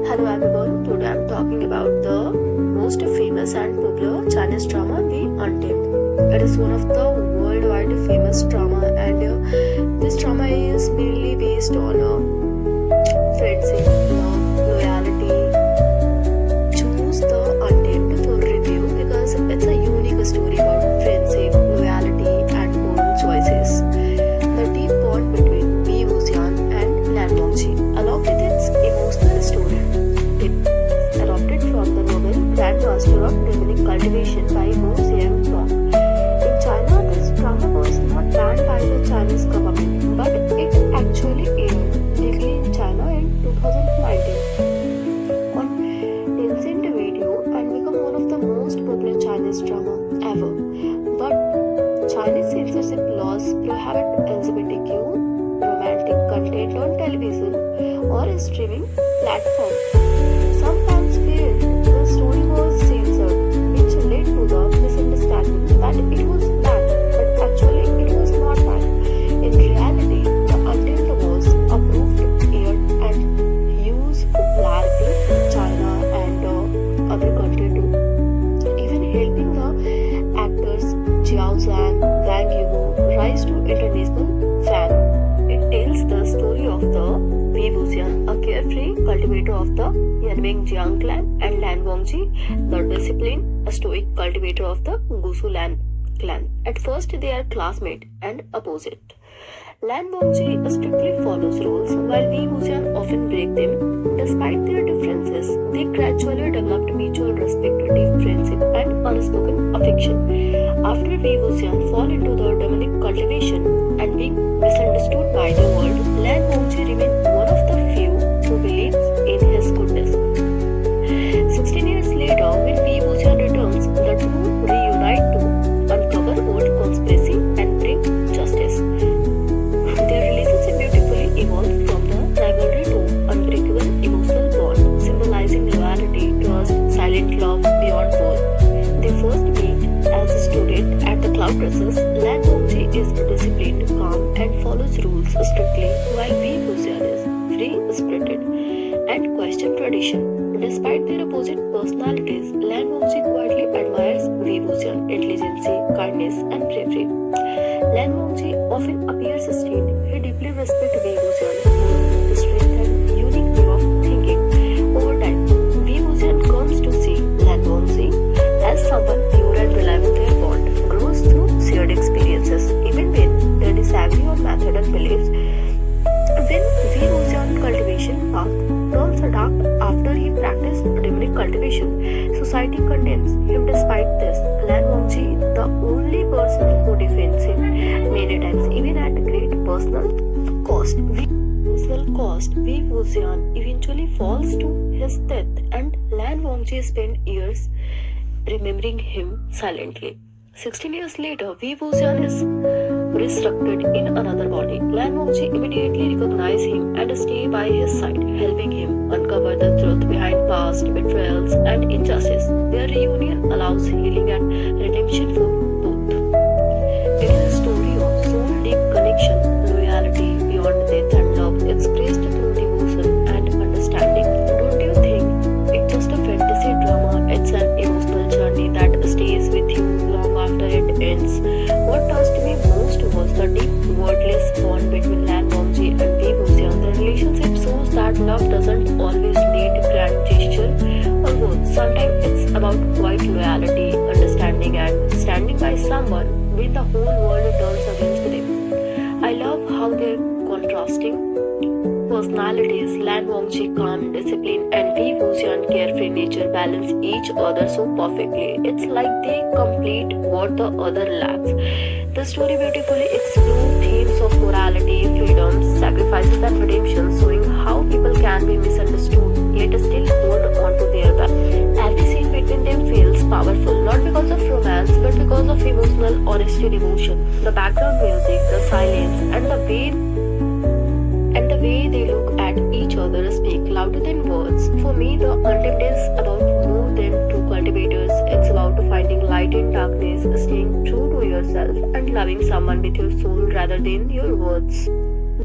Hello everyone, today I'm talking about the most famous and popular Chinese drama, The Untamed. It is one of the worldwide famous drama and this drama is mainly based on friendship, love, loyalty. Choose The Untamed for review because it's a unique story about friendship, loyalty and moral choices. The deep bond between Wei Wuxian and Lan Wangji, along with its emotional story. Adopted from the novel Grandmaster of Demonic Cultivation by Mo Xiang-dong. In China, this drama was not banned by the Chinese government, but it actually aired legally in China in 2019 on Tencent Video and become one of the most popular Chinese drama ever. But Chinese censorship laws prohibit LGBTQ romantic content on television or streaming platforms. Some fans felt the story was censored, which led to the misunderstanding that it was banned, but actually it was not banned. In reality, The Untamed was approved, aired, and used popularity in China and other countries too, even helping the actors Jiao Zhan, Wang Yimou rise to international fame. It tells the story of the Wei Wuxian, a carefree cultivator of the Yanming Jiang clan, and Lan Wangji, the disciplined, a stoic cultivator of the Gusu Lan clan. At first, they are classmates and opposite. Lan Wangji strictly follows rules, while Wei Wuxian often break them. Despite their differences, they gradually developed mutual respect, deep friendship, and unspoken affection. After Wei Wuxian fall into the demonic cultivation and being misunderstood by the world, Lan Wangji remains one of the few who believes in his goodness. 16 years later, when Wei Wuxian returns, the two reunite to uncover old conspiracy and bring justice. Their relationship beautifully evolves from the rivalry to unbreakable emotional bond, symbolizing loyalty, trust, silent love beyond words. They first meet as a student at the Cloud Dresses. Lan Wangji is disciplined, calm, and follows rules strictly, while Wei Wuxian is free-spirited and questions tradition. Despite their opposite personalities, Lan Wangji quietly admires Wei Wuxian's intelligence, kindness, and bravery. Lan Wangji often appears strained. He deeply respects Wei Wuxian's moral strength and unique way of thinking. Over time, Wei Wuxian comes to see Lan Wangji as someone pure and reliable. Their bond grows through shared experiences, even when they disagree on method and beliefs. When Wei Wuxian's cultivation path turns dark after he practiced demonic cultivation, society condemns him. Despite this, Lan Wangji, the only person who defends him many times, even at great personal cost. Wei Wuxian eventually falls to his death, and Lan Wangji spent years remembering him silently. 16 years later, Wei Wuxian is resurrected in another body. Lan Wangji immediately recognizes him and stays by his side, helping him uncover the truth behind past betrayals and injustice. Their reunion allows healing and redemption for both. It is a story of soul-deep connection, loyalty beyond death, and love expressed through devotion and understanding. Don't you think it's just a fantasy drama? It's an emotional journey that stays with you long after it ends. What touched me most was the deep, wordless bond between Lan Wangji and Wei Wuxian. The relationship shows that love doesn't always need grand gesture or words. Sometimes it's about quiet loyalty, understanding, and standing by someone when the whole world turns against them. I love how their contrasting personalities, Lan Wangji calm, disciplined, and Wei Wuxian carefree nature, balance each other so perfectly. It's like they complete what the other lacks. The story beautifully explores themes of morality, freedom, sacrifices, and redemption, showing how people can be misunderstood yet still hold on to their values. Every scene between them feels powerful, not because of romance, but because of emotional honesty, devotion. The background music, the silence, and the way they look at each other speak louder than words. For me, The Untamed is about more than two cultivators. It's about finding light in darkness, staying true to yourself, and loving someone with your soul rather than your words.